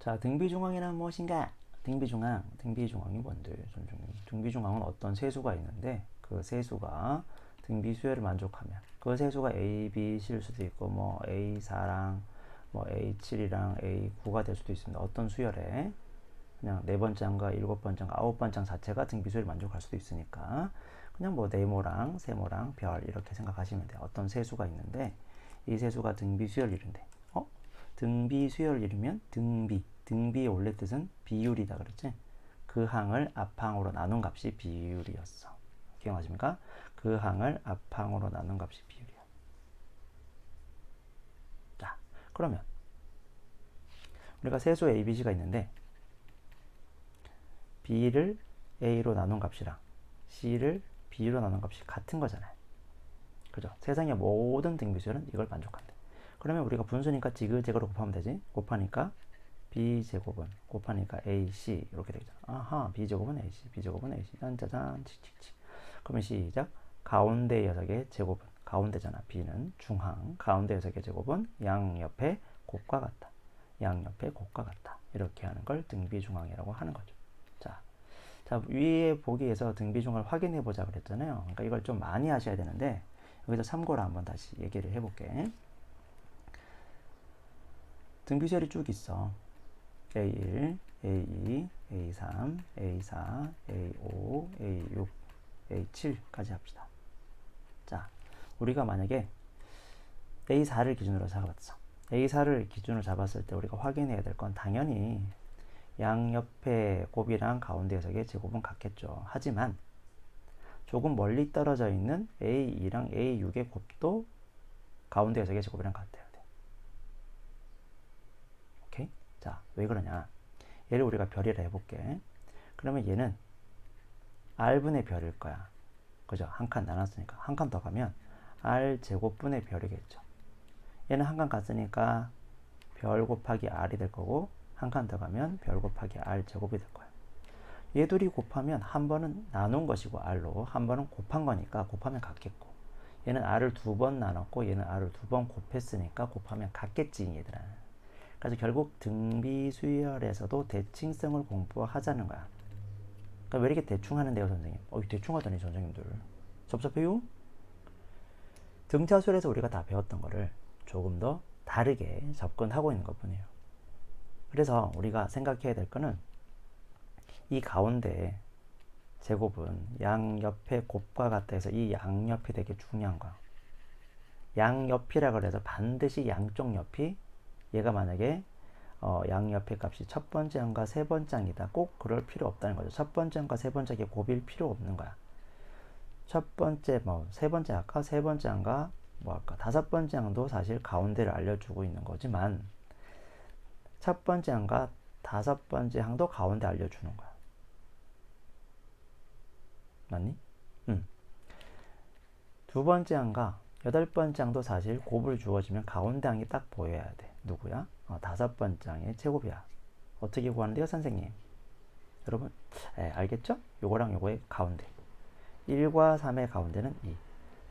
자, 등비중앙이란 무엇인가? 등비중앙이 뭔데, 선생님? 등비중앙은 어떤 세수가 있는데 그 세수가 등비수열을 만족하면 그 세수가 A, B, C일 수도 있고 뭐 A4랑 뭐 A7이랑 A9가 될 수도 있습니다. 어떤 수열에 그냥 네 번째인가 일곱 번째인가 아홉 번째 자체가 등비수열을 만족할 수도 있으니까 그냥 뭐 네모랑 세모랑 별 이렇게 생각하시면 돼요. 어떤 세수가 있는데 이 세수가 등비수열일인데 등비수열이면 등비의 원래 뜻은 비율이다 그랬지. 그 항을 앞항으로 나눈 값이 비율이었어. 기억하십니까? 그 항을 앞항으로 나눈 값이 비율이야. 자, 그러면 우리가 세수 A, B, C가 있는데 B를 A로 나눈 값이랑 C를 B로 나눈 값이 같은 거잖아요. 그죠? 세상의 모든 등비수열은 이걸 만족한대. 그러면 우리가 분수니까 지그재그로 곱하면 되지. 곱하니까 B제곱은 곱하니까 AC 이렇게 되잖아. 아하, B제곱은 AC, B제곱은 AC. 짠짜잔, 칙칙칙. 그러면 시작. 가운데 녀석의 제곱은 가운데잖아. B는 중항. 가운데 녀석의 제곱은 양옆의 곱과 같다. 양옆의 곱과 같다. 이렇게 하는 걸 등비중항이라고 하는 거죠. 자, 위에 보기에서 등비중항을 확인해 보자 그랬잖아요. 그러니까 이걸 좀 많이 하셔야 되는데 여기서 참고로 한번 다시 얘기를 해볼게. 등비수열이 쭉 있어. A1, A2, A3, A4, A5, A6, A7까지 합시다. 자, 우리가 만약에 A4를 기준으로 잡았어. A4를 기준으로 잡았을 때 우리가 확인해야 될 건 당연히 양옆의 곱이랑 가운데 녀석의 제곱은 같겠죠. 하지만 조금 멀리 떨어져 있는 A2랑 A6의 곱도 가운데 녀석의 제곱이랑 같아야 돼. 오케이? 자, 왜 그러냐? 얘를 우리가 별이라 해볼게. 그러면 얘는 R분의 별일 거야. 그죠? 한 칸 나눴으니까. 한 칸 더 가면 R 제곱분의 별이겠죠. 얘는 한 칸 갔으니까 별 곱하기 R이 될 거고, 한 칸 더 가면 별 곱하기 R 제곱이 될 거야. 얘 둘이 곱하면 한 번은 나눈 것이고 R로, 한 번은 곱한 거니까 곱하면 같겠고, 얘는 R을 두 번 나눴고 얘는 R을 두 번 곱했으니까 곱하면 같겠지 얘들아. 그래서 결국 등비수열에서도 대칭성을 공부하자는 거야. 그러니까 왜 이렇게 대충 하는데요 선생님? 대충 하더니 선생님들 섭섭해요? 등차수열에서 우리가 다 배웠던 거를 조금 더 다르게 접근하고 있는 것 뿐이에요. 그래서 우리가 생각해야 될 거는 이 가운데 제곱은 양옆의 곱과 같다 해서 이 양옆이 되게 중요한 거야. 양옆이라 그래서 반드시 양쪽 옆이 얘가 만약에 양옆의 값이 첫 번째 항과 세 번째 항이다. 꼭 그럴 필요 없다는 거죠. 첫 번째 항과 세 번째 항이 곱일 필요 없는 거야. 첫 번째 세 번째 할까? 세 번째 항과 할까? 다섯 번째 항도 사실 가운데를 알려주고 있는 거지만 첫 번째 항과 다섯 번째 항도 가운데 알려주는 거야. 맞니? 응. 두 번째 항과 여덟 번째 항도 사실 곱을 주어지면 가운데 항이 딱 보여야 돼. 누구야? 다섯 번째 항의 제곱이야. 어떻게 구하는데요, 선생님? 여러분, 알겠죠? 요거랑 요거의 가운데. 1과 3의 가운데는 2.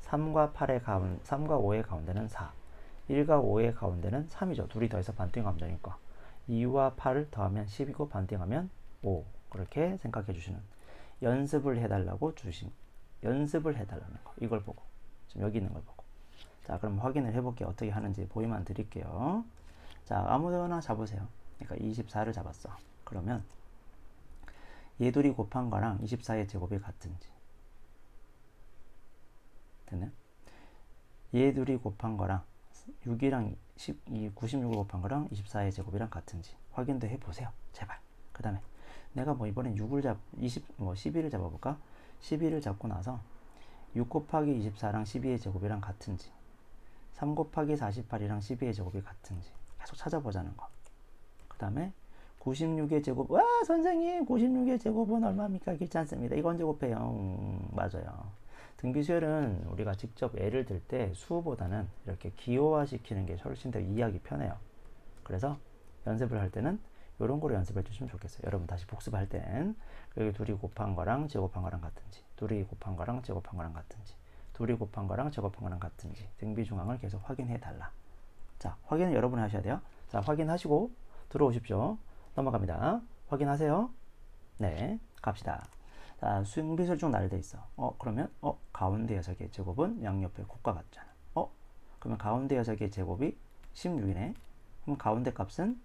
3과 5의 가운데는 4. 1과 5의 가운데는 3이죠. 둘이 더해서 반띵하면 되니까. 2와 8을 더하면 10이고 반띵하면 5. 그렇게 생각해 주시는. 연습을 해달라는 거. 이걸 보고. 지금 여기 있는 걸 보고. 자, 그럼 확인을 해볼게요. 어떻게 하는지 보이만 드릴게요. 자, 아무거나 잡으세요. 그러니까 24를 잡았어. 그러면 얘 둘이 곱한 거랑 24의 제곱이 같은지. 됐나요? 얘 둘이 곱한 거랑 6이랑 96을 곱한 거랑 24의 제곱이랑 같은지 확인도 해보세요. 제발. 그 다음에 내가 이번엔 12를 잡아볼까? 12를 잡고 나서 6 곱하기 24랑 12의 제곱이랑 같은지 3 곱하기 48이랑 12의 제곱이 같은지 계속 찾아보자는 거. 그 다음에 96의 제곱, 와 선생님 96의 제곱은 얼마입니까? 괜찮습니다. 이건 제곱해요. 맞아요. 등비수열은 우리가 직접 예를 들 때 수보다는 이렇게 기호화시키는 게 훨씬 더 이해하기 편해요. 그래서 연습을 할 때는 이런 거로 연습해 주시면 좋겠어요. 여러분 다시 복습할 땐 여기 둘이 곱한 거랑 제곱한 거랑 같은지, 둘이 곱한 거랑 제곱한 거랑 같은지, 둘이 곱한 거랑 제곱한 거랑 같은지 등비중항을 계속 확인해 달라. 자, 확인은 여러분이 하셔야 돼요. 자, 확인하시고 들어오십시오. 넘어갑니다. 확인하세요. 네, 갑시다. 자, 수능비설중 날돼 있어. 그러면 가운데 6개의 제곱은 양옆에 곱과 같잖아. 그러면 가운데 6개의 제곱이 16이네. 그럼 가운데 값은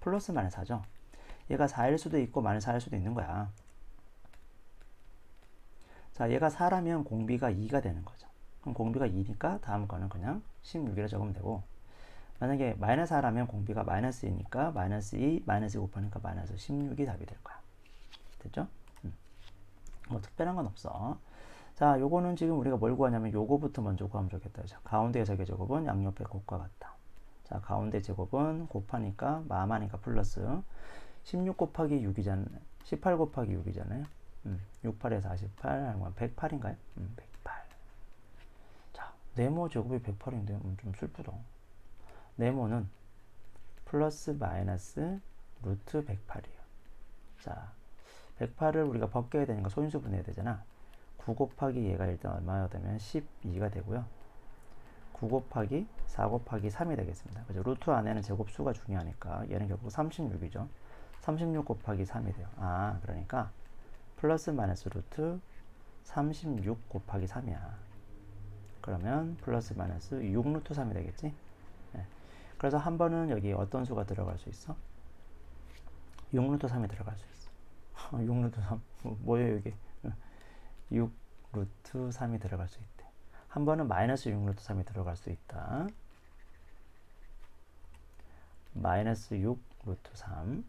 플러스 마이너스 4죠. 얘가 4일 수도 있고 마이너스 4일 수도 있는 거야. 자, 얘가 4라면 공비가 2가 되는 거죠. 그럼 공비가 2니까 다음 거는 그냥 16이라 적으면 되고, 만약에 마이너스 4라면 공비가 마이너스 2니까 마이너스 2, 마이너스 2 곱하니까 마이너스 16이 답이 될 거야. 됐죠? 뭐 특별한 건 없어. 자, 요거는 지금 우리가 뭘 구하냐면 요거부터 먼저 구하면 좋겠다. 자, 가운데 6개 제곱은 양옆에 곱과 같다. 자, 가운데 제곱은 곱하니까 마마니까 플러스 16 곱하기 6이잖아요. 18 곱하기 6이잖아요. 68에 48, 108인가요? 108. 자, 네모 제곱이 108인데 좀 슬프죠. 네모는 플러스 마이너스 루트 108이에요. 자, 108을 우리가 벗겨야 되니까 소인수 분해야 되잖아. 9 곱하기 얘가 일단 얼마가 되면 12가 되고요. 9 곱하기 4 곱하기 3이 되겠습니다. 그죠? 루트 안에는 제곱수가 중요하니까 얘는 결국 36이죠. 36 곱하기 3이 돼요. 그러니까 플러스 마이너스 루트 36 곱하기 3이야. 그러면 플러스 마이너스 6 루트 3이 되겠지? 네. 그래서 한 번은 여기 어떤 수가 들어갈 수 있어? 6 루트 3이 들어갈 수 있어. 6 루트 3. 뭐예요 이게? 6 루트 3이 들어갈 수 있대. 한 번은 마이너스 6 루트 3이 들어갈 수 있다. 마이너스 6 루트 3.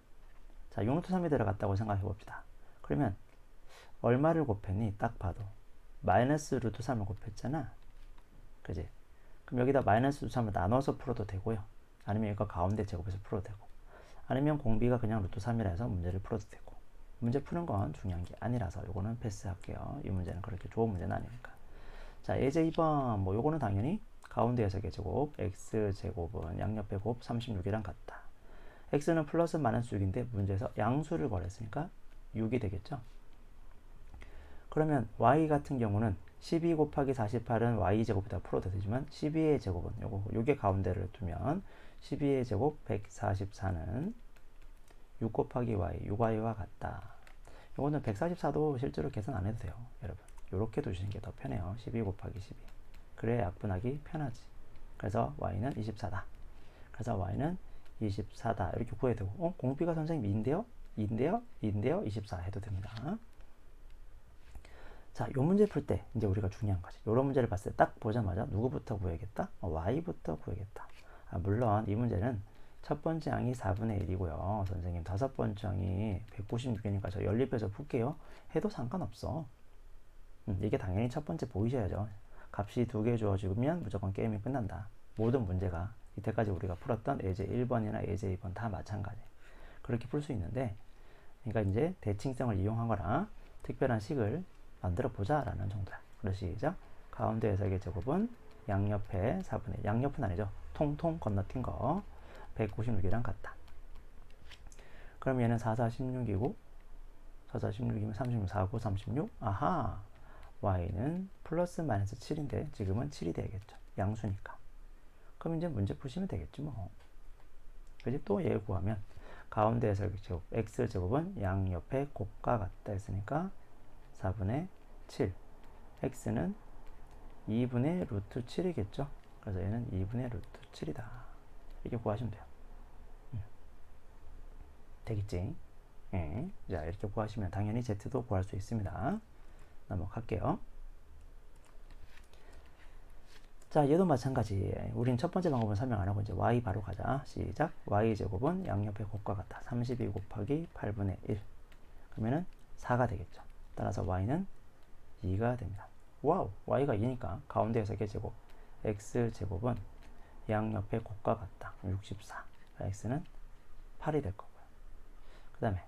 자, 6 루트 3이 들어갔다고 생각해 봅시다. 그러면 얼마를 곱했니? 딱 봐도 마이너스 루트 3을 곱했잖아. 그지? 그럼 여기다 마이너스 루트 3을 나눠서 풀어도 되고요. 아니면 이거 가운데 제곱해서 풀어도 되고, 아니면 공비가 그냥 루트 3이라 해서 문제를 풀어도 되고. 문제 푸는 건 중요한 게 아니라서 요거는 패스할게요. 이 문제는 그렇게 좋은 문제는 아니니까. 자, 예제 2번 뭐 요거는 당연히 가운데 6개 제곱 x 제곱은 양옆에 곱 36이랑 같다. x는 플러스 마이너스 6인데 문제에서 양수를 구하랬으니까 6이 되겠죠. 그러면 y 같은 경우는 12 곱하기 48은 y 제곱에다 풀어도 되지만 12의 제곱은 요게 가운데를 두면 12의 제곱 144는 6 곱하기 y, 6y와 같다. 요거는 144도 실제로 계산 안 해도 돼요, 여러분. 요렇게 두시는 게 더 편해요. 12 곱하기 12. 그래야 약분하기 편하지. 그래서 y는 24다. 그래서 y는 24다. 이렇게 구해야 되고, 공비가 선생님 2인데요? 24 해도 됩니다. 자, 요 문제 풀 때 이제 우리가 중요한 거지. 요런 문제를 봤을 때 딱 보자마자 누구부터 구해야겠다? y부터 구해야겠다. 물론 이 문제는 첫 번째 항이 4분의 1이고요. 선생님 다섯 번째 항이 196이니까 저 연립해서 풀게요. 해도 상관없어. 이게 당연히 첫 번째 보이셔야죠. 값이 2개 주어지면 무조건 게임이 끝난다. 모든 문제가 이때까지 우리가 풀었던 예제 1번이나 예제 2번 다 마찬가지. 그렇게 풀 수 있는데, 그러니까 이제 대칭성을 이용하거나 특별한 식을 만들어 보자라는 정도야. 그래서 시작. 가운데 6개 제곱은 양옆에 4분의 1. 양옆은 아니죠. 통통 건너뛴 거 196이랑 같다. 그럼 얘는 4, 4, 16이고 4, 4, 16이면 36, 4, 9, 36. 아하, y는 플러스 마이너스 7인데 지금은 7이 되겠죠. 양수니까. 그럼 이제 문제 푸시면 되겠지 뭐. 그지? 또 얘 구하면 가운데에서 제곱 x제곱은 양옆에 곱과 같다 했으니까 4분의 7. x는 2분의 루트 7이겠죠. 그래서 얘는 2분의 루트 7이다. 이렇게 구하시면 돼요. 되겠지? 예. 자, 이렇게 구하시면 당연히 z도 구할 수 있습니다. 넘어갈게요. 자, 얘도 마찬가지. 우린 첫 번째 방법은 설명 안 하고 이제 y 바로 가자. 시작. y제곱은 양옆에 곱과 같다. 32 곱하기 8분의 1. 그러면은 4가 되겠죠. 따라서 y는 2가 됩니다. 와우, y가 2니까 가운데 6개 제곱 x제곱은 양옆에 곱과 같다. 64. x는 8이 될 거고요. 그 다음에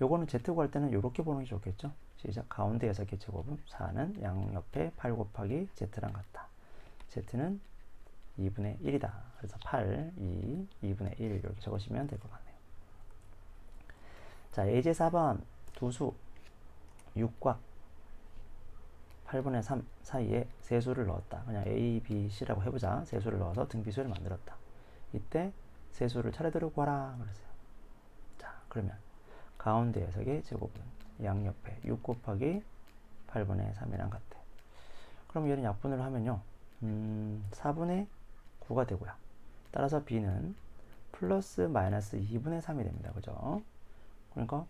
요거는 z 구할 때는 이렇게 보는 게 좋겠죠. 시작. 가운데 6개 제곱은 4는 양옆에 8 곱하기 z랑 같다. z는 2분의 1이다. 그래서 8, 2, 2분의 1 이렇게 적으시면 될 것 같네요. 자, 예제 4번 두수 6과 8분의 3 사이에 세수를 넣었다. 그냥 A, B, C라고 해보자. 세수를 넣어서 등비수를 만들었다. 이때 세수를 차례대로 구하라 그랬어요. 그러면 가운데 녀석의 제곱은 양옆에 6 곱하기 8분의 3이랑 같아. 그럼 얘는 약분을 하면요 4분의 9가 되고요. 따라서 b는 플러스 마이너스 2분의 3이 됩니다. 그죠? 그러니까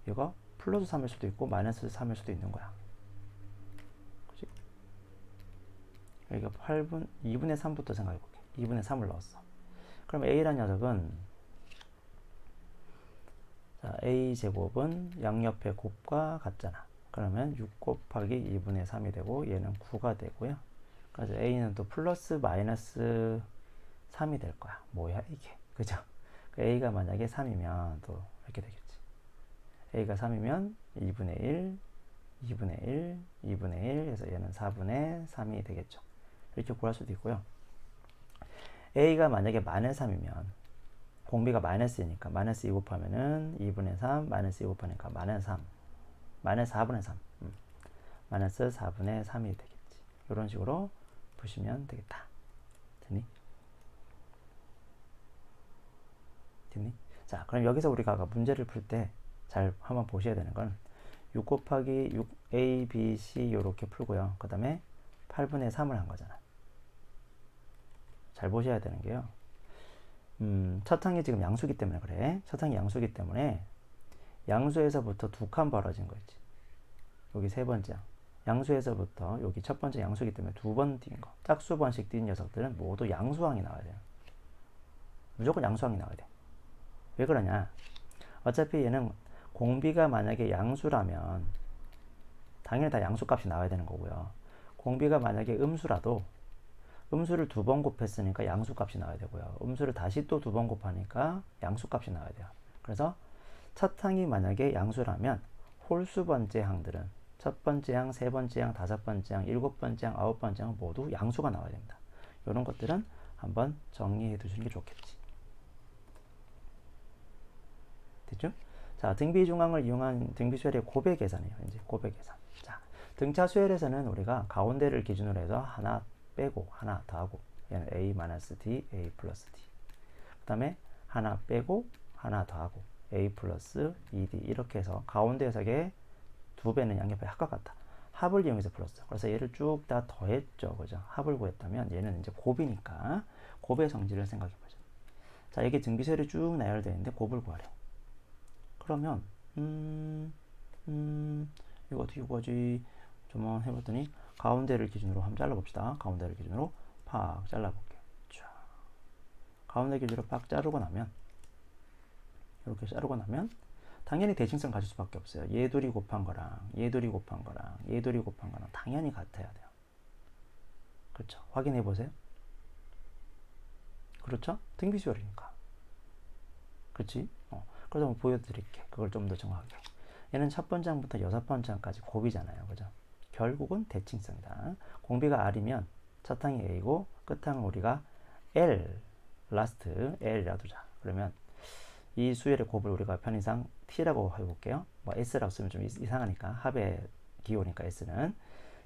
얘가 플러스 3일 수도 있고 마이너스 3일 수도 있는 거야. 그치? 여기가 2분의 3부터 생각해 볼게. 2분의 3을 넣었어. 그럼 a라는 녀석은 자, a제곱은 양옆의 곱과 같잖아. 그러면 6 곱하기 2분의 3이 되고 얘는 9가 되고요. 그래서 a는 또 플러스 마이너스 3이 될 거야. 뭐야 이게. 그죠? a가 만약에 3이면 또 이렇게 되겠지. a가 3이면 2분의 1, 2분의 1, 2분의 1 해서 얘는 4분의 3이 되겠죠. 이렇게 구할 수도 있고요. a가 만약에 마이너스 3이면 공비가 마이너스이니까 마이너스 2 곱하면은 2분의 3, 마이너스 2 곱하니까 마이너스 3, 마이너스 4분의 3, 마이너스 4분의 3이 되겠지. 이런 식으로 보시면 되겠다. 됐니? 됐니? 자, 그럼 여기서 우리가 문제를 풀 때 잘 한번 보셔야 되는 건 6 곱하기 6 a, b, c 이렇게 풀고요. 그 다음에 8분의 3을 한 거잖아. 잘 보셔야 되는 게요. 첫 항이 지금 양수기 때문에 그래. 첫 항이 양수기 때문에 양수에서부터 두 칸 벌어진 거 있지. 여기 세 번째 항. 양수에서부터 여기 첫 번째 양수기 때문에 두 번 뛴 거. 짝수 번씩 뛴 녀석들은 모두 양수항이 나와야 돼요. 무조건 양수항이 나와야 돼. 왜 그러냐? 어차피 얘는 공비가 만약에 양수라면 당연히 다 양수값이 나와야 되는 거고요. 공비가 만약에 음수라도 음수를 두 번 곱했으니까 양수값이 나와야 되고요. 음수를 다시 또 두 번 곱하니까 양수값이 나와야 돼요. 그래서 첫 항이 만약에 양수라면 홀수 번째 항들은 첫 번째 항, 세 번째 항, 다섯 번째 항, 일곱 번째 항, 아홉 번째 항 모두 양수가 나와야 됩니다. 이런 것들은 한번 정리해 두시는 게 좋겠지. 됐죠? 자, 등비 중앙을 이용한 등비 수열의 고배 계산이에요. 이제 고배 계산. 자, 등차 수열에서는 우리가 가운데를 기준으로 해서 하나 빼고 하나 더하고 얘는 a-d, a 플러스 d. 그 다음에 하나 빼고 하나 더하고 a 플러스 2d 이렇게 해서 가운데 녀석의 두 배는 양옆에 합과 같다. 합을 이용해서 풀었어. 그래서 얘를 쭉 다 더했죠. 그죠? 합을 구했다면 얘는 이제 곱이니까 곱의 성질을 생각해 보죠. 자, 이게 등비수열이 쭉 나열되어 있는데 곱을 구하려. 그러면 이거 어떻게 구하지? 좀 해봤더니 가운데를 기준으로 한번 잘라봅시다. 가운데를 기준으로 팍 잘라볼게요. 자, 가운데 기준으로 팍 자르고 나면 이렇게 자르고 나면 당연히 대칭성 가질 수밖에 없어요. 얘 둘이 곱한 거랑 얘 둘이 곱한 거랑 얘 둘이 곱한 거랑 당연히 같아야 돼요. 그렇죠? 확인해 보세요. 그렇죠? 등비수열이니까. 그렇지? 그래서 한번 보여드릴게. 그걸 좀 더 정확하게. 얘는 첫 번째 항부터 여섯 번째 항까지 곱이잖아요. 그죠? 결국은 대칭성이다. 공비가 R이면 첫 항이 A고 끝 항은 우리가 L, 라스트 L이라 두자. 그러면 이 수열의 곱을 우리가 편의상 T라고 해볼게요. 뭐 S라고 쓰면 좀 이상하니까 합의 기호니까 S는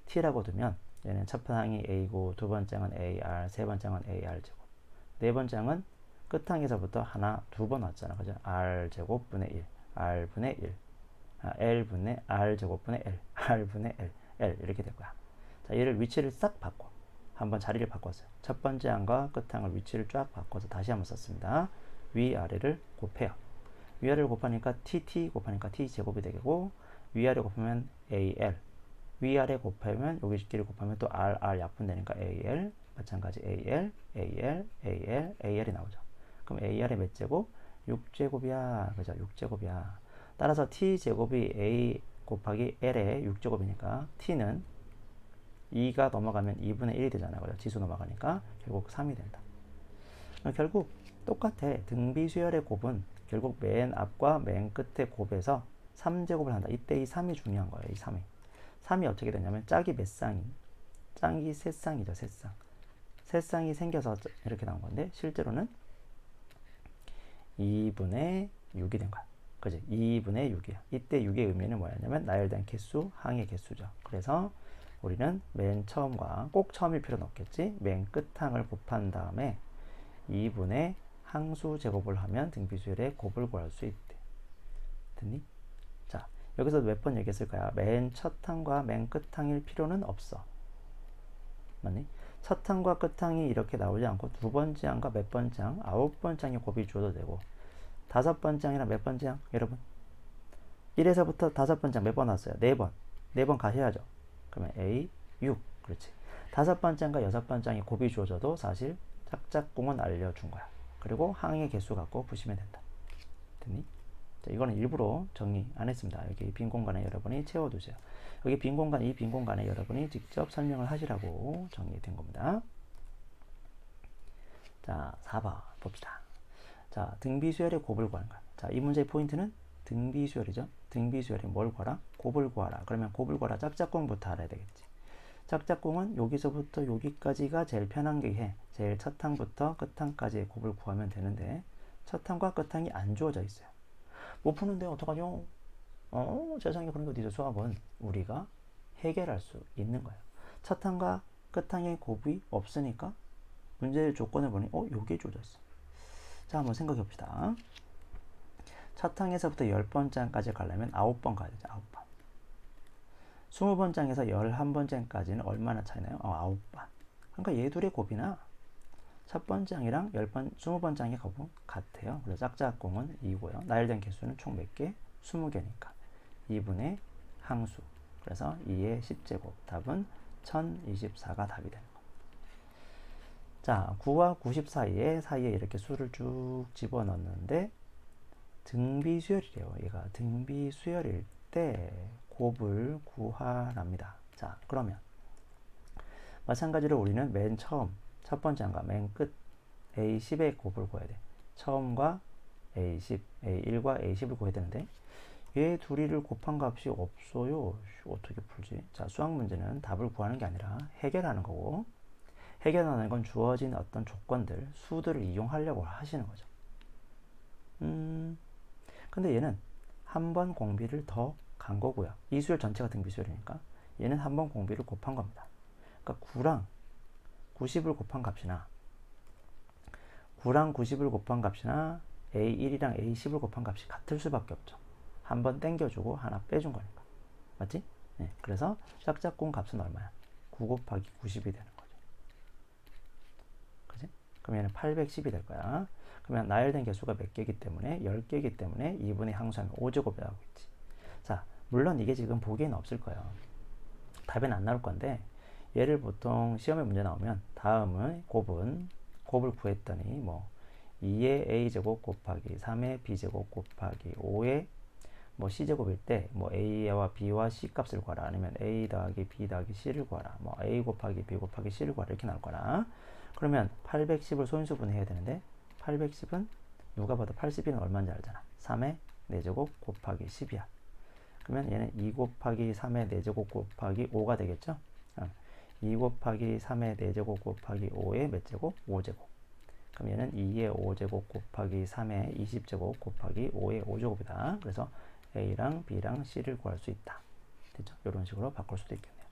T라고 두면 얘는 첫 항이 A고 두 번째 항은 AR, 세 번째 항은 AR 제곱. 네 번째 항은 끝항에서부터 하나 두 번 왔잖아. 그죠? R 제곱분의 1, R분의 1, L분의 R 제곱분의 L, R분의 L, L 이렇게 될 거야. 자, 얘를 위치를 싹 바꿔. 한번 자리를 바꿨어요. 첫 번째 항과 끝항을 위치를 쫙 바꿔서 다시 한번 썼습니다. 위아래를 곱해요. 위아래를 곱하니까 TT 곱하니까 T 제곱이 되고 위아래 곱하면 AL, 위아래 곱하면 여기끼리 곱하면 또 RR 약분되니까 AL, 마찬가지 AL, AL, AL, AL이 나오죠. 그럼 AR의 몇 제곱? 6제곱이야. 그죠? 6제곱이야. 따라서 T제곱이 A 곱하기 L의 6제곱이니까 T는 2가 넘어가면 2분의 1이 되잖아요. 그죠? 지수 넘어가니까 결국 3이 된다. 결국 똑같아. 등비수열의 곱은 결국 맨 앞과 맨 끝의 곱에서 3제곱을 한다. 이때 이 3이 중요한 거예요. 이 3이. 3이 어떻게 되냐면 짝이 몇 쌍이? 짝이 세 쌍이죠. 세 쌍. 세 쌍이 생겨서 이렇게 나온 건데 실제로는 2분의 6이 된 거야. 그지? 2분의 6이야. 이때 6의 의미는 뭐였냐면 나열된 개수, 항의 개수죠. 그래서 우리는 맨 처음과 꼭 처음일 필요는 없겠지. 맨 끝항을 곱한 다음에 2분의 항수 제곱을 하면 등비수열의 곱을 구할 수 있대. 됐니? 자, 여기서 몇 번 얘기했을 거야. 맨 첫 항과 맨 끝 항일 필요는 없어. 맞니? 첫 항과 끝 항이 이렇게 나오지 않고 두 번째 항과 몇 번째 항, 아홉 번째 항에 곱이 주어도 되고 다섯 번째 항이랑 몇 번째 항? 여러분 1에서부터 다섯 번째 항 몇 번 왔어요? 4번. 4번 가셔야죠. 그러면 A, 6. 그렇지. 다섯 번째 항과 여섯 번째 항에 곱이 주어져도 사실 짝짝꿍은 알려준 거야. 그리고 항의 개수 갖고 푸시면 된다. 됐니? 자, 이거는 일부러 정리 안 했습니다. 여기 빈 공간에 여러분이 채워두세요. 여기 빈 공간, 이 빈 공간에 여러분이 직접 설명을 하시라고 정리된 겁니다. 자, 4번 봅시다. 자, 등비수열의 곱을 구하는 거야. 자, 이 문제의 포인트는 등비수열이죠. 등비수열이 뭘 구하라? 곱을 구하라. 그러면 곱을 구하라. 짝짝꿍부터 알아야 되겠지. 짝짝꿍은 여기서부터 여기까지가 제일 편한 게 해. 제일 첫 항부터 끝 항까지의 곱을 구하면 되는데 첫 항과 끝 항이 안 주어져 있어요. 못 푸는데 어떡하죠? 세상에 그런 거 어디서 수학은 우리가 해결할 수 있는 거예요. 첫 항과 끝 항의 곱이 없으니까 문제의 조건을 보니 여기에 주어져 있어. 자, 한번 생각해 봅시다. 첫 항에서부터 10번째 항까지 가려면 9번 가야 되죠. 9번. 20번째 항에서 11번째까지는 얼마나 차이나요? 9번. 그러니까 얘 둘의 곱이나 첫 번째 항이랑 20번째 항의 곱은 같아요. 그래서 짝짝꿍은 2고요. 나열된 개수는 총 몇 개? 20개니까 2분의 항수. 그래서 2의 10제곱. 답은 1024가 답이 되는 거예요. 자, 9와 90 사이에 이렇게 수를 쭉 집어넣는데 등비수열이래요. 얘가 등비수열일 때 곱을 구하랍니다. 자, 그러면 마찬가지로 우리는 맨 처음 첫 번째 항과 맨 끝 A10의 곱을 구해야 돼. 처음과 A10, A1과 A10을 구해야 되는데 얘 둘이를 곱한 값이 없어요. 어떻게 풀지? 자, 수학 문제는 답을 구하는 게 아니라 해결하는 거고 해결하는 건 주어진 어떤 조건들, 수들을 이용하려고 하시는 거죠. 근데 얘는 한 번 공비를 더 간 거고요. 이 수열 전체가 등비수열이니까 얘는 한 번 공비를 곱한 겁니다. 그러니까 9랑 90을 곱한 값이나 9랑 90을 곱한 값이나 A1이랑 A10을 곱한 값이 같을 수밖에 없죠. 한 번 땡겨주고 하나 빼준 거니까. 맞지? 네, 그래서 짝짝꿍 값은 얼마야? 9 곱하기 90이 되는 거죠. 그지? 그럼 얘는 810이 될 거야. 그러면 나열된 개수가 몇 개이기 때문에 10개이기 때문에 2분의 항수하면 5제곱이 나오고 있지. 자, 물론 이게 지금 보기에는 없을 거예요. 답에는 안 나올 건데 얘를 보통 시험에 문제 나오면 다음은 곱을 구했더니 뭐 2의 a제곱 곱하기 3의 b제곱 곱하기 5의 뭐 c제곱일 때 뭐 a와 b와 c 값을 구하라 아니면 a 더하기 b 더하기 c를 구하라 뭐 a 곱하기 b 곱하기 c를 구하라 이렇게 나올 거라. 그러면 810을 소인수분해 해야 되는데 810은 누가 봐도 80이는 얼마인지 알잖아. 3의 4제곱 곱하기 10이야. 그러면 얘는 2 곱하기 3의 4제곱 곱하기 5가 되겠죠? 2 곱하기 3의 4제곱 곱하기 5의 몇 제곱? 5제곱. 그럼 얘는 2의 5제곱 곱하기 3의 20제곱 곱하기 5의 5제곱이다. 그래서 A랑 B랑 C를 구할 수 있다. 됐죠? 이런 식으로 바꿀 수도 있겠네요.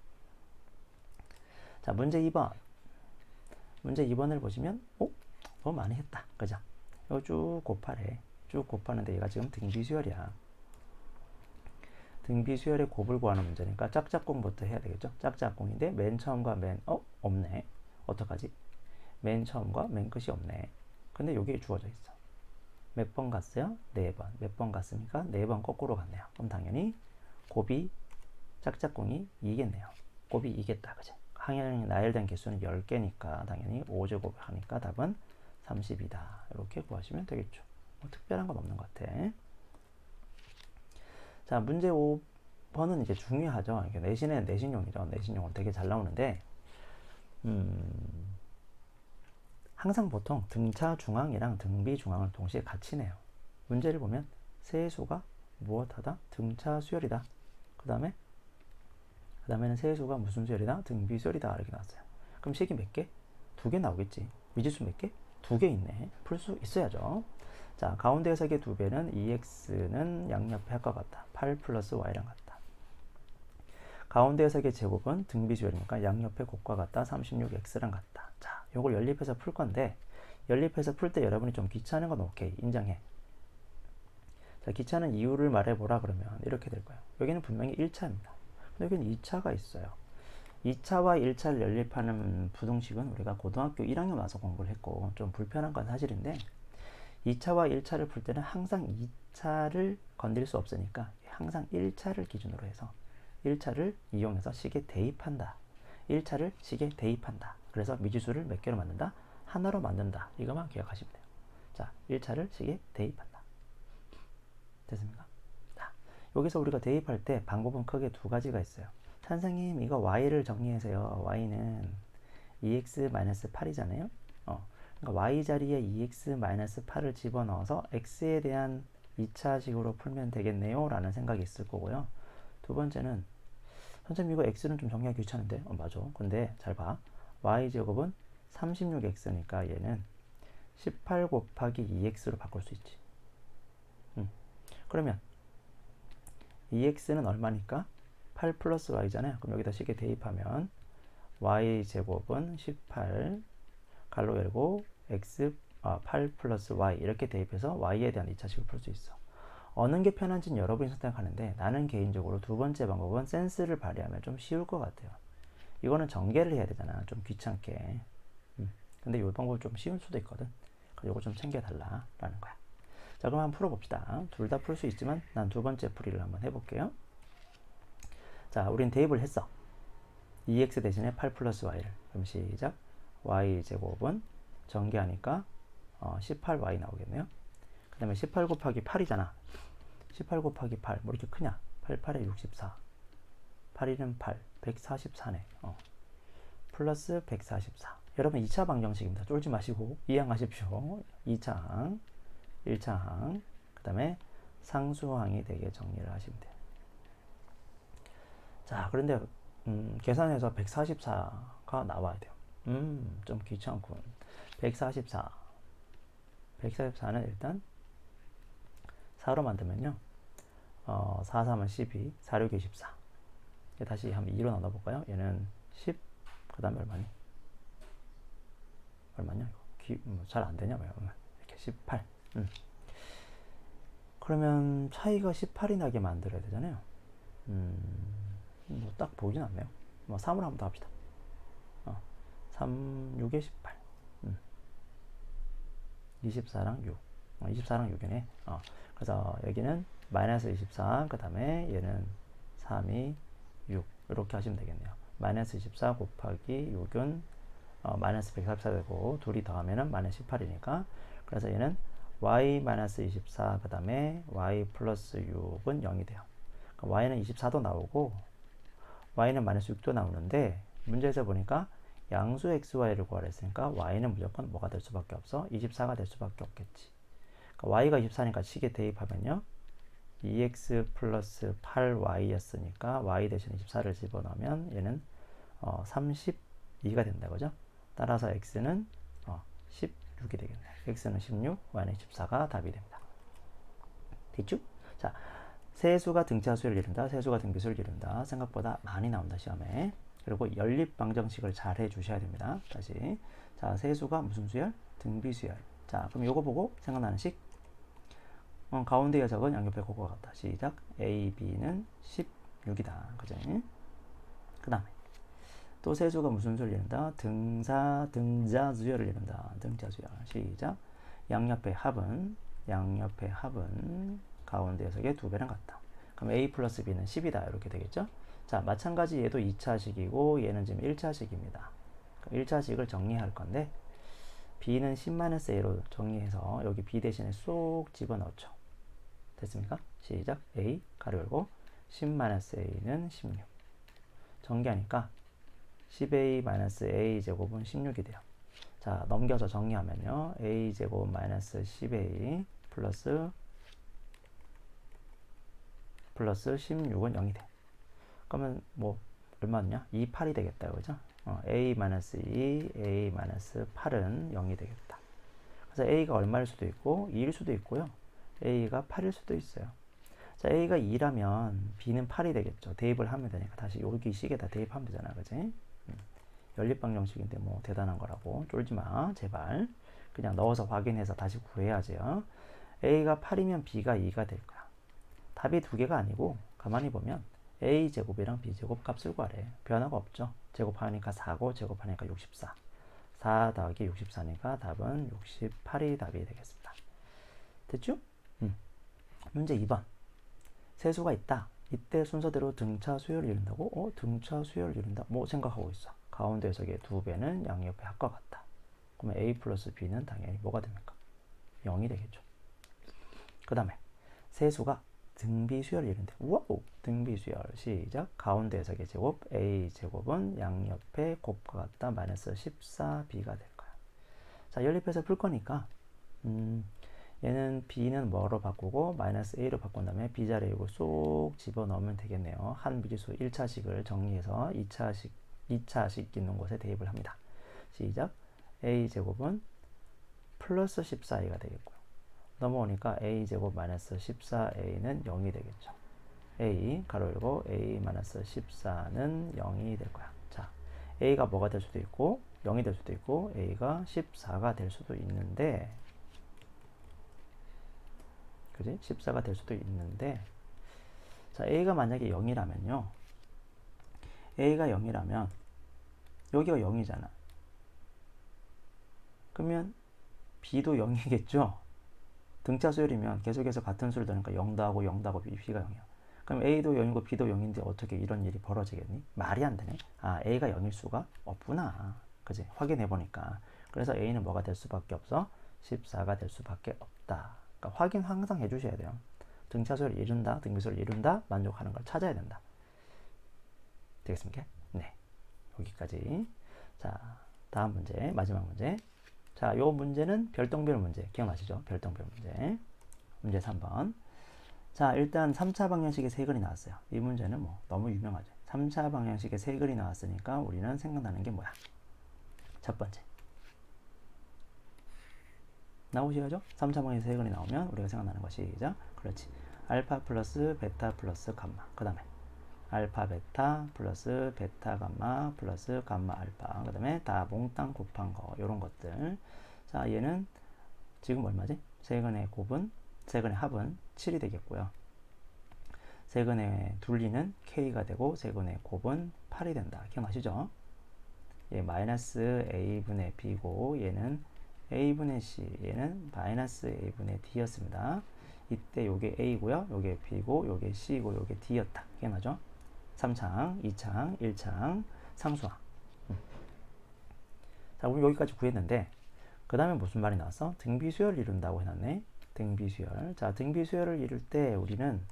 자, 문제 2번. 문제 2번을 보시면, 너무 많이 했다. 그죠? 이거 쭉 곱하래. 쭉 곱하는데 얘가 지금 등비수열이야. 등비수열의 곱을 구하는 문제니까 짝짝꿍부터 해야 되겠죠? 짝짝꿍인데 맨 처음과 없네. 어떡하지? 맨 처음과 맨 끝이 없네. 근데 여기에 주어져 있어. 몇 번 갔어요? 4번. 몇 번 갔습니까? 4번 거꾸로 갔네요. 그럼 당연히 곱이 짝짝꿍이 2겠네요. 곱이 2겠다. 그치? 항의 나열된 개수는 10개니까 당연히 5제곱 하니까 답은 30이다. 이렇게 구하시면 되겠죠. 뭐 특별한 건 없는 것 같아. 자, 문제 5번은 이제 중요하죠. 이게 내신용이죠. 내신용은 되게 잘 나오는데, 항상 보통 등차 중앙이랑 등비 중앙을 동시에 같이 내요. 문제를 보면 세수가 무엇하다? 등차 수열이다. 그 다음에는 세수가 무슨 수열이다? 등비 수열이다. 이렇게 나왔어요. 그럼 식이 몇 개? 2개 나오겠지. 미지수 몇 개? 2개 있네. 풀 수 있어야죠. 자, 가운데 해석의 2배는 2x는 양옆에 할것 같다. 8 플러스 y랑 같다. 가운데 해석의 제곱은 등비수열이니까 양옆에 곱과 같다. 36x랑 같다. 자, 요걸 연립해서 풀 건데 연립해서 풀 때 여러분이 좀 귀찮은 건 오케이. 인정해. 자, 귀찮은 이유를 말해보라 그러면 이렇게 될 거예요. 여기는 분명히 1차입니다. 근데 여기는 2차가 있어요. 2차와 1차를 연립하는 부등식은 우리가 고등학교 1학년 와서 공부를 했고 좀 불편한 건 사실인데 2차와 1차를 풀 때는 항상 2차를 건드릴 수 없으니까 항상 1차를 기준으로 해서 1차를 이용해서 식에 대입한다. 1차를 식에 대입한다. 그래서 미지수를 몇 개로 만든다? 하나로 만든다. 이것만 기억하시면 돼요. 자, 1차를 식에 대입한다. 됐습니까? 자, 여기서 우리가 대입할 때 방법은 크게 두 가지가 있어요. 선생님, 이거 y를 정리해서요. y는 2x-8이잖아요. 그러니까 y 자리에 2x-8을 집어넣어서 x에 대한 2차식으로 풀면 되겠네요. 라는 생각이 있을 거고요. 두 번째는 선생님 이거 x는 좀 정리하기 귀찮은데? 맞아. 근데 잘 봐. y제곱은 36x니까 얘는 18 곱하기 2x로 바꿀 수 있지. 그러면 2x는 얼마니까? 8 플러스 y잖아요. 그럼 여기다 식에 대입하면 y제곱은 18 가로 열고 x 8 플러스 y 이렇게 대입해서 y에 대한 2차식을 풀 수 있어. 어느 게 편한지는 여러분이 선택하는데 나는 개인적으로 두 번째 방법은 센스를 발휘하면 좀 쉬울 것 같아요. 이거는 전개를 해야 되잖아. 좀 귀찮게. 근데 이 방법이 좀 쉬울 수도 있거든. 그래서 이거 좀 챙겨달라라는 거야. 자, 그럼 한번 풀어봅시다. 둘 다 풀 수 있지만 난 두 번째 풀이를 한번 해볼게요. 자, 우린 대입을 했어. 2x 대신에 8 플러스 y를. 그럼 시작. y제곱은 전개하니까 18y 나오겠네요. 그 다음에 18 곱하기 8이잖아. 18 곱하기 8, 뭐 이렇게 크냐? 8, 8에 64. 8, 1은 8, 144네. 플러스 144. 여러분 2차 방정식입니다. 쫄지 마시고 이해하십시오. 2차항, 1차항, 그 다음에 상수항이 되게 정리를 하시면 돼요. 자, 그런데 계산해서 144가 나와야 돼요. 좀 귀찮군. 144. 144는 일단 4로 만들면요. 4, 3은 12, 4, 6이 14. 다시 한번 2로 나눠볼까요? 얘는 10, 그 다음에 얼마니? 얼마냐? 잘 안 되냐? 이렇게 18. 그러면 차이가 18이 나게 만들어야 되잖아요. 뭐 딱 보이진 않네요. 뭐 3으로 한번 더 합시다. 3, 6에 18. 24랑 6. 24랑 6이네. 그래서 여기는 마이너스 24, 그 다음에 얘는 3이 6. 이렇게 하시면 되겠네요. 마이너스 24 곱하기 6은 마이너스 144 되고, 둘이 더하면은 마이너스 18이니까. 그래서 얘는 y 마이너스 24, 그 다음에 y 플러스 6은 0이 돼요. 그러니까 y는 24도 나오고, y는 마이너스 6도 나오는데, 문제에서 보니까 양수 xy를 구하라 했으니까 y는 무조건 뭐가 될 수밖에 없어? 24가 될 수밖에 없겠지. 그러니까 y가 24니까 식에 대입하면요. 2x 플러스 8y였으니까 y 대신 24를 집어넣으면 얘는 32가 된다. 그죠? 따라서 x는 16이 되겠네요. x는 16, y는 14가 답이 됩니다. 됐죠? 자, 세수가 등차수를 이룬다, 세수가 등비수를 이룬다. 생각보다 많이 나온다, 시험에. 그리고 연립 방정식을 잘 해주셔야 됩니다. 다시. 자, 세수가 무슨 수열? 등비수열. 자, 그럼 요거 보고 생각나는 식? 가운데에 적은 양옆에 고과 같다. 시작. A, B는 16이다. 그죠? 그 다음에 또 세수가 무슨 수를 이룬다? 등자수열을 이룬다. 등자수열. 시작. 양옆의 합은 가운데 녀석의 2배랑 같다. 그럼 A 플러스 B는 10이다. 이렇게 되겠죠? 자, 마찬가지 얘도 2차식이고 얘는 지금 1차식입니다. 1차식을 정리할 건데 B는 10-A로 정리해서 여기 B 대신에 쏙 집어넣죠. 됐습니까? 시작. A 가로 열고 10-A는 16. 전개하니까 10A-A 제곱은 16이 돼요. 자, 넘겨서 정리하면요. A 제곱 마이너스 10A 플러스 16은 0이 돼. 그러면 뭐 얼마냐? 2, 8이 되겠다. 그죠? A-2, A-8은 0이 되겠다. 그래서 A가 얼마일 수도 있고 2일 수도 있고요. A가 8일 수도 있어요. 자, A가 2라면 B는 8이 되겠죠. 대입을 하면 되니까 다시 여기 식에다 대입하면 되잖아. 그지? 연립방정식인데 뭐 대단한 거라고 쫄지 마. 제발. 그냥 넣어서 확인해서 다시 구해야죠. a가 8이면 b가 2가 될 거야. 답이 두 개가 아니고 가만히 보면 a제곱이랑 b제곱 값을 구하래. 변화가 없죠. 제곱하니까 4고 제곱하니까 64. 4 더하기 64니까 답은 68이 답이 되겠습니다. 됐죠? 문제 2번. 세수가 있다. 이때 순서대로 등차 수열을 이룬다고? 등차 수열을 이룬다? 뭐 생각하고 있어? 가운데 녀석의 2배는 양옆의 합과 같다. 그러면 a 플러스 b는 당연히 뭐가 됩니까? 0이 되겠죠. 그 다음에 세수가 등비수열을 이룬대. 와우! 등비수열. 시작. 가운데 녀석의 제곱 a제곱은 양옆의 곱과 같다. 마이너스 14b가 될 거야. 자, 연립해서 풀 거니까 얘는 b는 뭐로 바꾸고 마이너스 a로 바꾼 다음에 b자리에 이거 쏙 집어넣으면 되겠네요. 한 미지수 1차식을 정리해서 2차식 있는 곳에 대입을 합니다. 시작. a제곱은 플러스 14a가 되겠고요. 넘어오니까 a제곱 마이너스 14a는 0이 되겠죠. a 가로 열고 a 마이너스 14는 0이 될 거야. 자, a가 뭐가 될 수도 있고 0이 될 수도 있고 a가 14가 될 수도 있는데, 그지? 14가 될 수도 있는데, 자, a가 만약에 0이라면요. a가 0이라면 여기가 0이잖아. 그러면 b도 0이겠죠? 등차 수열이면 계속해서 같은 수를 더니까 0 더하고 0 더하고 b가 0이야. 그럼 a도 0이고 b도 0인데 어떻게 이런 일이 벌어지겠니? 말이 안 되네. 아, a가 0일 수가 없구나. 그지? 확인해 보니까. 그래서 a는 뭐가 될 수밖에 없어? 14가 될 수밖에 없다. 그러니까 확인 항상 해주셔야 돼요. 등차 수열을 이룬다, 등비수를 이룬다, 만족하는 걸 찾아야 된다. 되겠습니까? 네. 여기까지. 자, 다음 문제, 마지막 문제. 자, 요 문제는 별똥별 문제. 기억나시죠? 별똥별 문제. 문제 3번. 자, 일단 3차 방정식의 세근이 나왔어요. 이 문제는 뭐 너무 유명하죠. 3차 방정식의 세근이 나왔으니까 우리는 생각나는 게 뭐야? 첫 번째. 나오시죠? 3차 방정식의 세근이 나오면 우리가 생각나는 것이, 시작. 그렇지. 알파 플러스 베타 플러스 감마. 그 다음에 알파 베타 플러스 베타 감마 플러스 감마 알파. 그 다음에 다 몽땅 곱한 거, 요런 것들. 자, 얘는 지금 얼마지? 세근의 합은 7이 되겠고요. 세근의 둘리는 k가 되고 세근의 곱은 8이 된다. 기억나시죠? 얘 마이너스 a분의 b고 얘는 a분의 c, 얘는 마이너스 a분의 d였습니다. 이때 요게 a고요, 요게 b고 요게 c고 요게 d였다. 기억나죠? 3창, 2창, 1창, 상수항. 자, 우리 여기까지 구했는데 그 다음에 무슨 말이 나왔어? 등비수열을 이룬다고 해놨네. 등비수열. 자, 등비수열을 이룰 때 우리는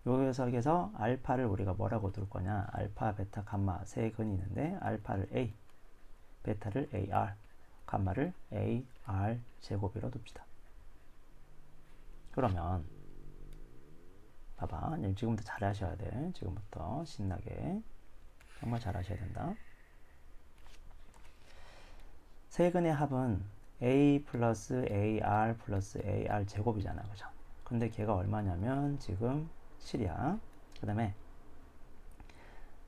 요 녀석에서 알파를 우리가 뭐라고 둘 거냐? 알파, 베타, 감마 세 근이 있는데 알파를 a, 베타를 ar, 감마를 ar 제곱이라고 둡시다. 그러면 봐봐, 지금부터 잘 하셔야 돼. 지금부터 신나게 정말 잘 하셔야 된다. 세근의 합은 a 플러스 ar 플러스 ar 제곱이잖아, 그죠? 근데 걔가 얼마냐면 지금 7이야. 그 다음에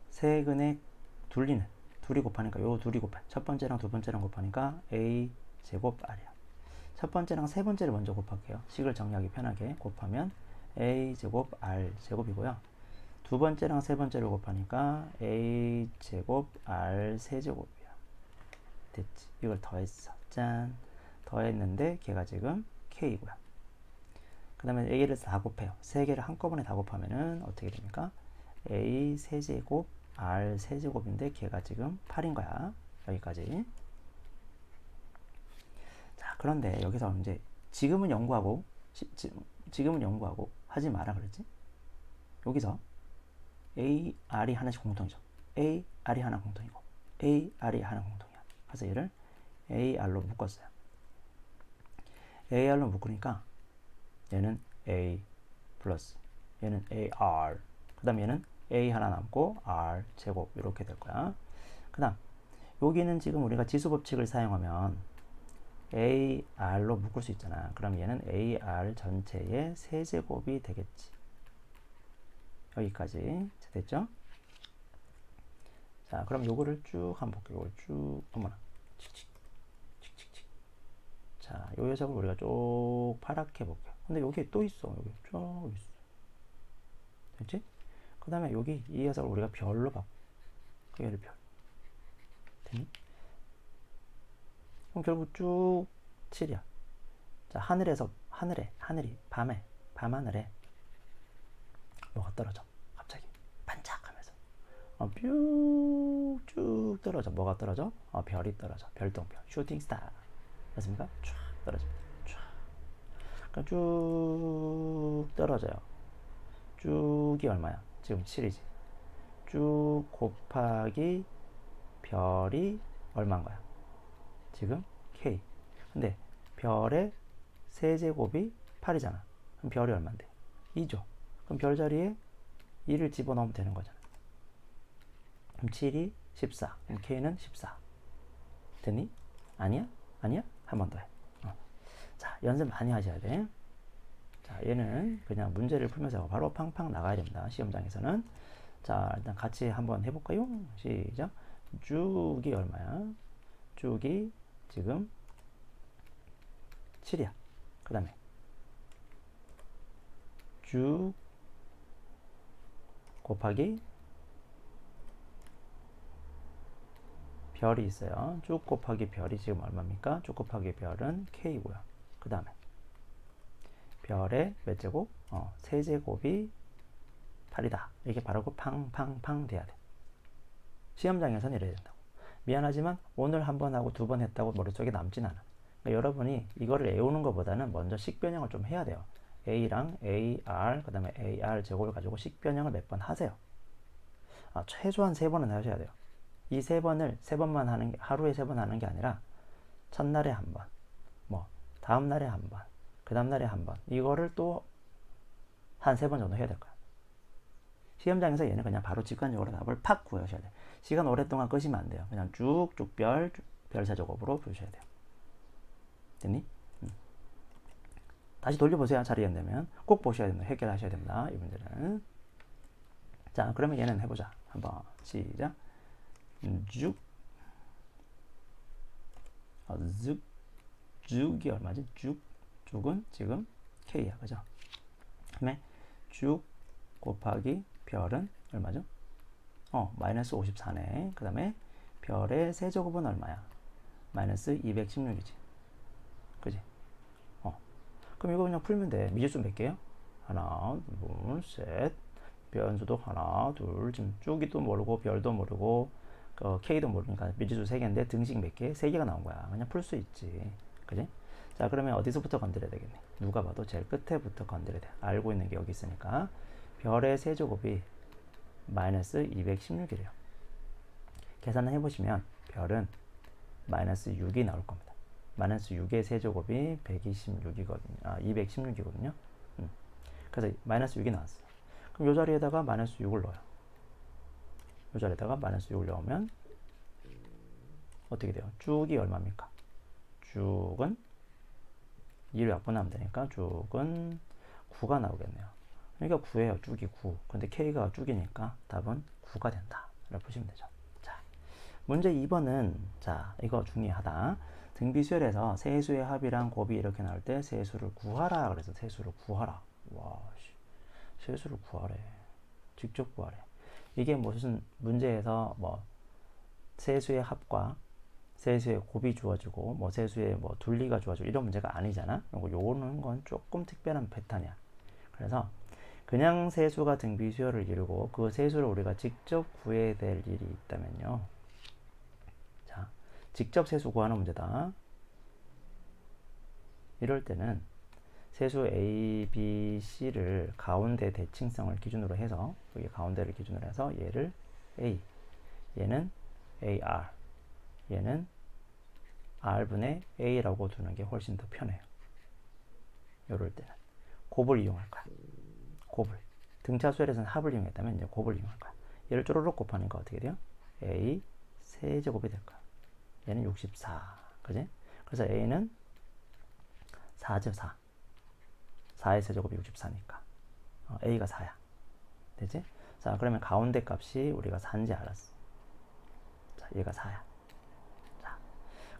세근의 둘리는 둘이 곱하니까 요 둘이 곱해. 첫 번째랑 두 번째랑 곱하니까 a 제곱 r이야. 첫 번째랑 세 번째를 먼저 곱할게요. 식을 정리하기 편하게 곱하면 a 제곱 r 제곱이고요. 두 번째랑 세 번째를 곱하니까 a 제곱 r 세제곱이야. 됐지? 이걸 더했어. 짠. 더했는데 걔가 지금 k이고요. 그 다음에 a를 다 곱해요. 세 개를 한꺼번에 다 곱하면은 어떻게 됩니까? a 세제곱 r 세제곱인데 걔가 지금 8인 거야. 여기까지. 자, 그런데 여기서 이제 지금은 연구하고 하지 마라 그랬지? 여기서 a, r이 하나씩 공통이죠. a, r이 하나 공통이고 a, r이 하나 공통이야. 그래서 얘를 a, r로 묶었어요. a, r로 묶으니까 얘는 a 플러스 얘는 ar, 그 다음 얘는 a 하나 남고 r 제곱 이렇게 될 거야. 그 다음 여기는 지금 우리가 지수법칙을 사용하면 ar로 묶을 수 있잖아. 그럼 얘는 ar 전체의 세제곱이 되겠지. 여기까지 됐죠? 자, 그럼 요거를 쭉 한번 볼게요. 요걸 쭉, 어머나, 칙칙. 자, 요 녀석을 우리가 쭉 파랗게 볼게요. 근데 여기 또 있어. 여기 쭉 있어. 됐지? 그 다음에 여기 이 녀석을 우리가 별로 바꿔. 얘를 별. 됐니? 그럼 결국 쭉 7이야. 자, 하늘이, 밤하늘에 뭐가 떨어져. 갑자기 반짝하면서. 쭉 떨어져. 뭐가 떨어져? 별이 떨어져. 별똥별. 슈팅스타. 맞습니까? 쭉 떨어집니다. 쭉. 그러니까 쭉 떨어져요. 쭉이 얼마야? 지금 7이지. 쭉 곱하기 별이 얼마인 거야? 지금 K. 근데 별의 세제곱이 8이잖아. 그럼 별이 얼만데? 2죠. 그럼 별 자리에 2를 집어넣으면 되는 거잖아. 그럼 7이 14. 그럼 K는 14. 됐니? 아니야? 아니야? 한 번 더 해. 자, 연습 많이 하셔야 돼. 자, 얘는 그냥 문제를 풀면서 바로 팡팡 나가야 됩니다. 시험장에서는. 자, 일단 같이 한번 해볼까요? 시작. 쭉이 얼마야? 쭉이 지금 7이야. 그 다음에 쭉 곱하기 별이 있어요. 쭉 곱하기 별이 지금 얼마입니까? 쭉 곱하기 별은 K고요. 그 다음에 별의 몇 제곱? 세제곱이 8이다. 이렇게 바르고 팡팡팡 돼야 돼. 시험장에서는 이래야 된다고. 미안하지만 오늘 한 번 하고 두 번 했다고 머릿속에 남진 않아. 그러니까 여러분이 이거를 외우는 것보다는 먼저 식변형을 좀 해야 돼요. A랑 AR, 그 다음에 AR 제곱을 가지고 식변형을 몇 번 하세요. 최소한 3번은 하셔야 돼요. 이 3번을 3번만 하는 게, 하루에 3번 하는 게 아니라 첫날에 한 번, 다음날에 한 번, 그 다음날에 한 번, 이거를 또 한 3번 정도 해야 될 거야. 시험장에서 얘는 그냥 바로 직관적으로 답을 팍 구하셔야 돼. 시간 오랫동안 끄시면 안 돼요. 그냥 쭉쭉 별세제곱으로 보셔야 돼요. 됐니? 다시 돌려보세요. 자리 연되면 꼭 보셔야 됩니다. 해결하셔야 됩니다. 이 문제는. 자, 그러면 얘는 해보자. 한번 시작. 쭉이 얼마지? 쭉은 지금 K야, 그죠? 그다음에 쭉 곱하기 별은 얼마죠? 마이너스 54네. 그 다음에 별의 세제곱은 얼마야? 마이너스 216이지. 그지? 그럼 이거 그냥 풀면 돼. 미지수 몇 개요? 하나, 둘, 셋. 변수도 하나, 둘. 지금 쭉이도 모르고 별도 모르고 K도 모르니까 미지수 3개인데 등식 몇 개? 3개가 나온 거야. 그냥 풀 수 있지. 그지? 자, 그러면 어디서부터 건드려야 되겠네? 누가 봐도 제일 끝에부터 건드려야 돼. 알고 있는 게 여기 있으니까. 별의 세제곱이 마이너스 216이래요. 계산을 해보시면 별은 마이너스 6이 나올 겁니다. 마이너스 6의 세제곱이 216이거든요. 그래서 마이너스 6이 나왔어요. 그럼 이 자리에다가 마이너스 6을 넣어요. 이 자리에다가 마이너스 6을 넣으면 어떻게 돼요? 쭉이 얼마입니까? 쭉은 2를 약분하면 되니까 쭉은 9가 나오겠네요. 그러니까 9예요. 쭉이 9. 근데 K가 쭉이니까 답은 9가 된다. 라고 보시면 되죠. 자, 문제 2번은 자, 이거 중요하다. 등비수열에서 세수의 합이랑 곱이 이렇게 나올 때 세수를 구하라. 그래서 세수를 구하라. 와, 세수를 구하래. 직접 구하래. 이게 무슨 문제에서 세수의 합과 세수의 곱이 주어지고 세수의 둘리가 주어지고 이런 문제가 아니잖아. 그리고 요거는 건 조금 특별한 패턴이야. 그래서 그냥 세수가 등비수열을 이루고 그 세수를 우리가 직접 구해야 될 일이 있다면요. 자, 직접 세수 구하는 문제다. 이럴 때는 세수 A, B, C를 가운데 대칭성을 기준으로 해서 여기 가운데를 기준으로 해서 얘를 A, 얘는 AR, 얘는 R분의 A라고 두는 게 훨씬 더 편해요. 이럴 때는 곱을 이용할 거야. 곱을. 등차 수열에서는 합을 이용했다면 이제 곱을 이용할 거야. 얘를 쪼르륵 곱하니까 어떻게 돼요? A 세제곱이 될 거야. 얘는 64. 그지? 그래서 A는 4죠, 4. 4의 세제곱이 64니까. A가 4야. 되지? 자, 그러면 가운데 값이 우리가 4인지 알았어. 자, 얘가 4야. 자,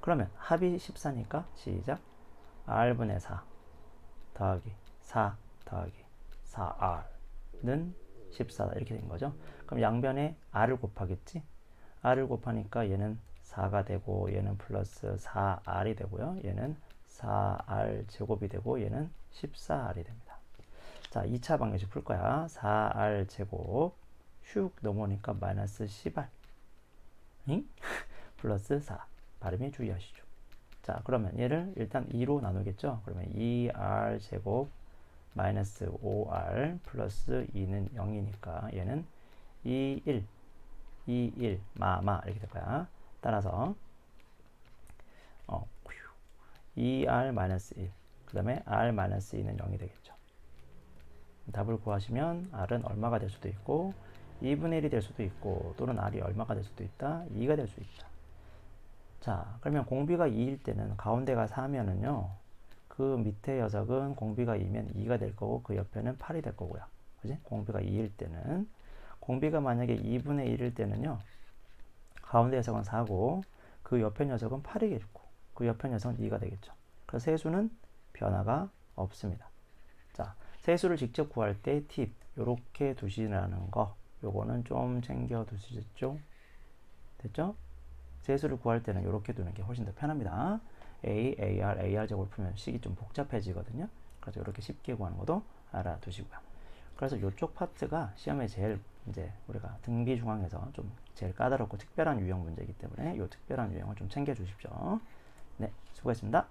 그러면 합이 14니까 시작. R분의 4 더하기 4 더하기 4r는 14다. 이렇게 된 거죠. 그럼 양변에 r을 곱하겠지? r을 곱하니까 얘는 4가 되고 얘는 플러스 4r이 되고요. 얘는 4r 제곱이 되고 얘는 14r이 됩니다. 자, 2차 방정식 풀 거야. 4r 제곱 슉 넘어오니까 마이너스 10r 응? 플러스 4. 발음에 주의하시죠. 자, 그러면 얘를 일단 2로 나누겠죠. 그러면 2r 제곱 마이너스 5r 플러스 2는 0이니까 얘는 2, 1, 2, 1, 마마 이렇게 될 거야. 따라서 2r 마이너스 1, 그 다음에 r 마이너스 2는 0이 되겠죠. 답을 구하시면 r은 얼마가 될 수도 있고 2분의 1이 될 수도 있고 또는 r이 얼마가 될 수도 있다. 2가 될 수 있다. 자, 그러면 공비가 2일 때는 가운데가 4면은요. 그 밑에 녀석은 공비가 2면 2가 될 거고 그 옆에는 8이 될 거고요. 그지? 공비가 2일 때는 공비가 만약에 2분의 1일 때는요. 가운데 녀석은 4고 그 옆에 녀석은 8이겠고 그 옆에 녀석은 2가 되겠죠. 그래서 세수는 변화가 없습니다. 자, 세수를 직접 구할 때 팁 요렇게 두시라는 거 요거는 좀 챙겨 두시겠죠? 됐죠? 세수를 구할 때는 이렇게 두는 게 훨씬 더 편합니다. A, AR, AR 제곱을 풀면 식이 좀 복잡해지거든요. 그래서 이렇게 쉽게 구하는 것도 알아두시고요. 그래서 이쪽 파트가 시험에 제일 이제 우리가 등비 중앙에서 좀 제일 까다롭고 특별한 유형 문제이기 때문에 이 특별한 유형을 좀 챙겨 주십시오. 네, 수고했습니다.